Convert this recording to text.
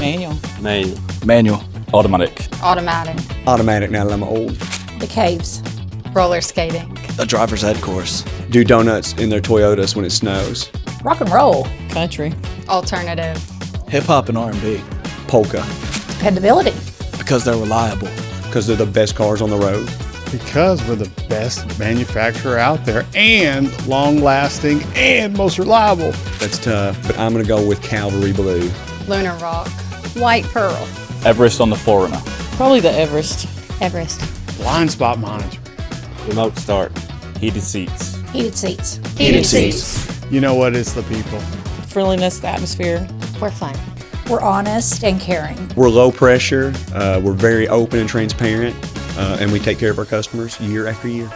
Manual. Manual. Manual. Automatic. Automatic. Automatic now that I'm old. The caves. Roller skating. A driver's ed course. Do donuts in their Toyotas when it snows. Rock and roll. Country. Alternative. Hip hop and R&B. Polka. Dependability. Because they're reliable. Because they're the best cars on the road. Because we're the best manufacturer out there and long-lasting and most reliable. That's tough, but I'm going to go with Cavalry Blue. Lunar Rock. White pearl. Everest on the Forerunner. Probably the Everest. Everest. Blind spot monitor. Remote start. Heated seats. Heated seats. Heated seats. You know what? It's the people. Friendliness, the atmosphere. We're fun. We're honest and caring. We're low pressure. We're very open and transparent. And we take care of our customers year after year.